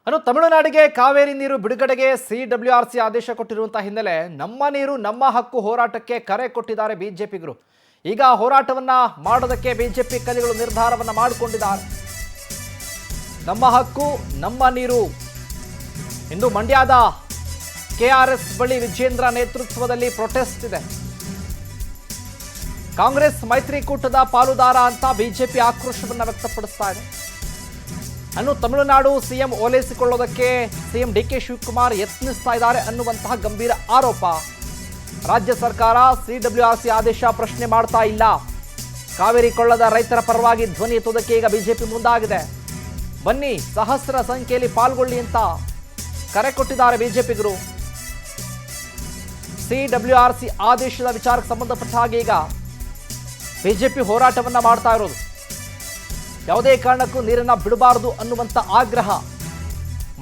ಅನ್ನು ತಮಿಳುನಾಡಿಗೆ ಕಾವೇರಿ ನೀರು ಬಿಡುಗಡೆಗೆ CWRC ಆದೇಶ ಕೊಟ್ಟಿರುವಂತಹ ಹಿನ್ನೆಲೆ ನಮ್ಮ ನೀರು ನಮ್ಮ ಹಕ್ಕು ಹೋರಾಟಕ್ಕೆ ಕರೆ ಕೊಟ್ಟಿದ್ದಾರೆ ಬಿಜೆಪಿಗರು. ಈಗ ಹೋರಾಟವನ್ನ ಮಾಡೋದಕ್ಕೆ ಬಿಜೆಪಿ ಕಲಿಗಳು ನಿರ್ಧಾರವನ್ನ ಮಾಡಿಕೊಂಡಿದ್ದಾರೆ. ನಮ್ಮ ಹಕ್ಕು ನಮ್ಮ ನೀರು. ಇಂದು ಮಂಡ್ಯದ KRS ಬಳಿ ವಿಜೇಂದ್ರ ನೇತೃತ್ವದಲ್ಲಿ ಪ್ರೊಟೆಸ್ಟ್ ಇದೆ. ಕಾಂಗ್ರೆಸ್ ಮೈತ್ರಿಕೂಟದ ಪಾಲುದಾರ ಅಂತ ಬಿಜೆಪಿ ಆಕ್ರೋಶವನ್ನ ವ್ಯಕ್ತಪಡಿಸ್ತಾ ಇದೆ. ಅನ್ನು ತಮಿಳುನಾಡು ಸಿಎಂ ಓಲೈಸಿಕೊಳ್ಳೋದಕ್ಕೆ ಸಿಎಂ DK ಶಿವಕುಮಾರ್ ಯತ್ನಿಸ್ತಾ ಇದ್ದಾರೆ ಅನ್ನುವಂತಹ ಗಂಭೀರ ಆರೋಪ. ರಾಜ್ಯ ಸರ್ಕಾರ CWRC ಆದೇಶ ಪ್ರಶ್ನೆ ಮಾಡ್ತಾ ಇಲ್ಲ. ಕಾವೇರಿ ಕೊಳ್ಳದ ರೈತರ ಪರವಾಗಿ ಧ್ವನಿ ಎತ್ತುವುದಕ್ಕೆ ಈಗ ಬಿಜೆಪಿ ಮುಂದಾಗಿದೆ. ಬನ್ನಿ ಸಹಸ್ರ ಸಂಖ್ಯೆಯಲ್ಲಿ ಪಾಲ್ಗೊಳ್ಳಿ ಅಂತ ಕರೆ ಕೊಟ್ಟಿದ್ದಾರೆ ಬಿಜೆಪಿಗರು. CWRC ಆದೇಶದ ವಿಚಾರಕ್ಕೆ ಸಂಬಂಧಪಟ್ಟ ಹಾಗೆ ಈಗ ಬಿಜೆಪಿ ಹೋರಾಟವನ್ನ ಮಾಡ್ತಾ ಇರೋದು. ಯಾವುದೇ ಕಾರಣಕ್ಕೂ ನೀರನ್ನ ಬಿಡಬಾರದು ಅನ್ನುವಂಥ ಆಗ್ರಹ.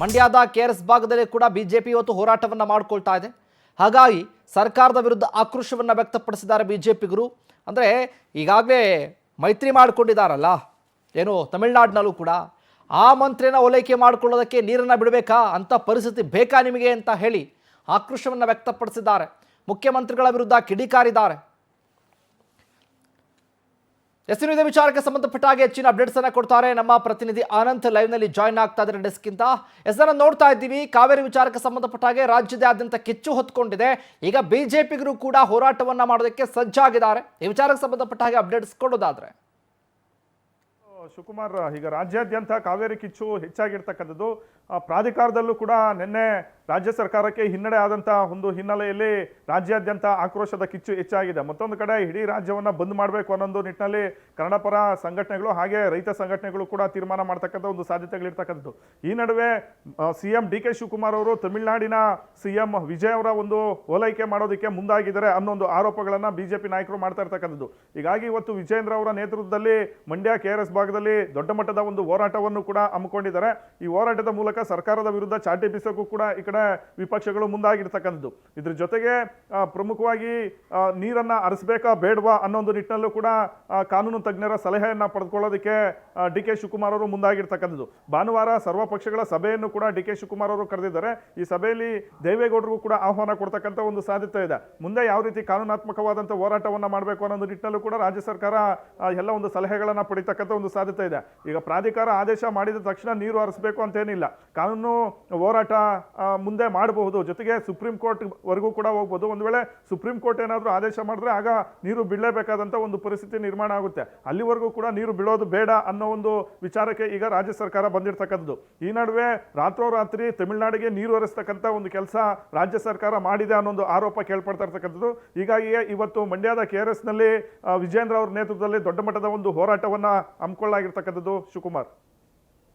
ಮಂಡ್ಯದ KRS ಭಾಗದಲ್ಲಿ ಕೂಡ ಬಿಜೆಪಿ ಇವತ್ತು ಹೋರಾಟವನ್ನ ಮಾಡಿಕೊಳ್ತಾ ಇದೆ. ಹಾಗಾಗಿ ಸರ್ಕಾರದ ವಿರುದ್ಧ ಆಕ್ರೋಶವನ್ನ ವ್ಯಕ್ತಪಡಿಸಿದ್ದಾರೆ ಬಿಜೆಪಿಗರು. ಅಂದರೆ ಈಗಾಗಲೇ ಮೈತ್ರಿ ಮಾಡಿಕೊಂಡಿದ್ದಾರಲ್ಲ ಏನು ತಮಿಳುನಾಡಿನಲ್ಲೂ ಕೂಡ, ಆ ಮಂತ್ರಿನ ಓಲೈಕೆ ಮಾಡಿಕೊಳ್ಳೋದಕ್ಕೆ ನೀರನ್ನು ಬಿಡಬೇಕಾ ಅಂತ ಪರಿಸ್ಥಿತಿ ಬೇಕಾ ನಿಮಗೆ ಅಂತ ಹೇಳಿ ಆಕ್ರೋಶವನ್ನು ವ್ಯಕ್ತಪಡಿಸಿದ್ದಾರೆ. ಮುಖ್ಯಮಂತ್ರಿಗಳ ವಿರುದ್ಧ ಕಿಡಿಕಾರಿದ್ದಾರೆ. ಇದೇ ವಿಚಾರಕ್ಕೆ ಸಂಬಂಧಪಟ್ಟ ಹಾಗೆ ಹೆಚ್ಚಿನ ಅಪ್ಡೇಟ್ಸ್ ಅನ್ನ ಕೊಡ್ತಾರೆ ನಮ್ಮ ಪ್ರತಿನಿಧಿ ಅನಂತ್. ಲೈವ್ ನಲ್ಲಿ ಜಾಯ್ನ್ ಆಗ್ತಾ ಇದ್ದಾರೆ ಡೆಸ್ಕ್ ಇಂದ. ಹೆಸರನ್ನು ನೋಡ್ತಾ ಇದ್ದೀವಿ. ಕಾವೇರಿ ವಿಚಾರಕ್ಕೆ ಸಂಬಂಧಪಟ್ಟ ಹಾಗೆ ರಾಜ್ಯದಾದ್ಯಂತ ಕಿಚ್ಚು ಹೊತ್ಕೊಂಡಿದೆ. ಈಗ ಬಿಜೆಪಿಗರು ಕೂಡ ಹೋರಾಟವನ್ನ ಮಾಡೋದಕ್ಕೆ ಸಜ್ಜಾಗಿದ್ದಾರೆ. ಈ ವಿಚಾರಕ್ಕೆ ಸಂಬಂಧಪಟ್ಟ ಹಾಗೆ ಅಪ್ಡೇಟ್ಸ್ ಕೊಡೋದಾದ್ರೆ ಶಿವಕುಮಾರ್, ಈಗ ರಾಜ್ಯಾದ್ಯಂತ ಕಾವೇರಿ ಕಿಚ್ಚು ಹೆಚ್ಚಾಗಿರ್ತಕ್ಕಂಥದ್ದು. ಪ್ರಾಧಿಕಾರದಲ್ಲೂ ಕೂಡ ನಿನ್ನೆ ರಾಜ್ಯ ಸರ್ಕಾರಕ್ಕೆ ಹಿನ್ನಡೆ ಆದಂಥ ಒಂದು ಹಿನ್ನೆಲೆಯಲ್ಲಿ ರಾಜ್ಯಾದ್ಯಂತ ಆಕ್ರೋಶದ ಕಿಚ್ಚು ಹೆಚ್ಚಾಗಿದೆ. ಮತ್ತೊಂದು ಕಡೆ ಇಡೀ ರಾಜ್ಯವನ್ನ ಬಂದ್ ಮಾಡಬೇಕು ಅನ್ನೊಂದು ನಿಟ್ಟಿನಲ್ಲಿ ಕನ್ನಡ ಪರ ಸಂಘಟನೆಗಳು ಹಾಗೆ ರೈತ ಸಂಘಟನೆಗಳು ಕೂಡ ತೀರ್ಮಾನ ಮಾಡ್ತಕ್ಕಂಥ ಒಂದು ಸಾಧ್ಯತೆಗಳಿರ್ತಕ್ಕಂಥದ್ದು. ಈ ನಡುವೆ ಸಿಎಂ DK ಶಿವಕುಮಾರ್ ಅವರು ತಮಿಳುನಾಡಿನ ಸಿಎಂ ವಿಜಯ್ ಅವರ ಒಂದು ಓಲೈಕೆ ಮಾಡೋದಕ್ಕೆ ಮುಂದಾಗಿದ್ದಾರೆ ಅನ್ನೋ ಒಂದು ಆರೋಪಗಳನ್ನ ಬಿಜೆಪಿ ನಾಯಕರು ಮಾಡ್ತಾ ಇರ್ತಕ್ಕಂಥದ್ದು. ಹೀಗಾಗಿ ಇವತ್ತು ವಿಜೇಂದ್ರ ಅವರ ನೇತೃತ್ವದಲ್ಲಿ ಮಂಡ್ಯ KRS ಭಾಗದಲ್ಲಿ ದೊಡ್ಡ ಮಟ್ಟದ ಒಂದು ಹೋರಾಟವನ್ನು ಕೂಡ ಹಮ್ಮಿಕೊಂಡಿದ್ದಾರೆ. ಈ ಹೋರಾಟದ ಮೂಲಕ ಸರ್ಕಾರದ ವಿರುದ್ಧ ಚಾಟಿ ಬೀಸೋಕ್ಕೂ ಕೂಡ ಈ ಕಡೆ ವಿಪಕ್ಷಗಳು ಮುಂದಾಗಿರ್ತಕ್ಕಂಥದ್ದು. ಇದ್ರ ಜೊತೆಗೆ ಪ್ರಮುಖವಾಗಿ ನೀರನ್ನ ಹರಿಸಬೇಕಾ ಬೇಡವಾ ಅನ್ನೋ ಒಂದು ನಿಟ್ಟಿನಲ್ಲೂ ಕೂಡ ಕಾನೂನು ತಜ್ಞರ ಸಲಹೆಯನ್ನ ಪಡೆದುಕೊಳ್ಳೋದಕ್ಕೆ DK ಶಿವಕುಮಾರ್ ಅವರು ಮುಂದಾಗಿರ್ತಕ್ಕಂಥದ್ದು. ಭಾನುವಾರ ಸರ್ವ ಪಕ್ಷಗಳ ಸಭೆಯನ್ನು ಕೂಡ DK ಶಿವಕುಮಾರ್ ಅವರು ಕರೆದಿದ್ದಾರೆ. ಈ ಸಭೆಯಲ್ಲಿ ದೇವೇಗೌಡರಿಗೂ ಕೂಡ ಆಹ್ವಾನ ಕೊಡ್ತಕ್ಕಂಥ ಒಂದು ಸಾಧ್ಯತೆ ಇದೆ. ಮುಂದೆ ಯಾವ ರೀತಿ ಕಾನೂನಾತ್ಮಕವಾದಂಥ ಹೋರಾಟವನ್ನ ಮಾಡಬೇಕು ಅನ್ನೋ ನಿಟ್ಟಿನಲ್ಲೂ ಕೂಡ ರಾಜ್ಯ ಸರ್ಕಾರ ಎಲ್ಲ ಒಂದು ಸಲಹೆಗಳನ್ನ ಪಡಿತಕ್ಕಂಥ ಒಂದು ಸಾಧ್ಯತೆ ಇದೆ. ಈಗ ಪ್ರಾಧಿಕಾರ ಆದೇಶ ಮಾಡಿದ ತಕ್ಷಣ ನೀರು ಹರಿಸಬೇಕು ಅಂತೇನಿಲ್ಲ. ಕಾನೂನು ಹೋರಾಟ ಮುಂದೆ ಮಾಡಬಹುದು. ಜೊತೆಗೆ ಸುಪ್ರೀಂ ಕೋರ್ಟ್ ವರೆಗೂ ಕೂಡ ಹೋಗ್ಬೋದು. ಒಂದು ವೇಳೆ ಸುಪ್ರೀಂ ಕೋರ್ಟ್ ಏನಾದರೂ ಆದೇಶ ಮಾಡಿದ್ರೆ ಆಗ ನೀರು ಬಿಡಲೇಬೇಕಾದಂಥ ಒಂದು ಪರಿಸ್ಥಿತಿ ನಿರ್ಮಾಣ ಆಗುತ್ತೆ. ಅಲ್ಲಿವರೆಗೂ ಕೂಡ ನೀರು ಬಿಡೋದು ಬೇಡ ಅನ್ನೋ ಒಂದು ವಿಚಾರಕ್ಕೆ ಈಗ ರಾಜ್ಯ ಸರ್ಕಾರ ಬಂದಿರತಕ್ಕಂಥದ್ದು. ಈ ನಡುವೆ ರಾತ್ರೋರಾತ್ರಿ ತಮಿಳುನಾಡಿಗೆ ನೀರು ಹರಿಸ್ತಕ್ಕಂಥ ಒಂದು ಕೆಲಸ ರಾಜ್ಯ ಸರ್ಕಾರ ಮಾಡಿದೆ ಅನ್ನೋ ಒಂದು ಆರೋಪ ಕೇಳ್ಪಡ್ತಾ ಇರ್ತಕ್ಕಂಥದ್ದು. ಹೀಗಾಗಿಯೇ ಇವತ್ತು ಮಂಡ್ಯದ KRS ನಲ್ಲಿ ವಿಜೇಂದ್ರ ಅವರ ನೇತೃತ್ವದಲ್ಲಿ ದೊಡ್ಡ ಮಟ್ಟದ ಒಂದು ಹೋರಾಟವನ್ನ ಹಮ್ಮಿಕೊಳ್ಳಲಾಗಿರ್ತಕ್ಕಂಥದ್ದು. ಶಿವಕುಮಾರ್.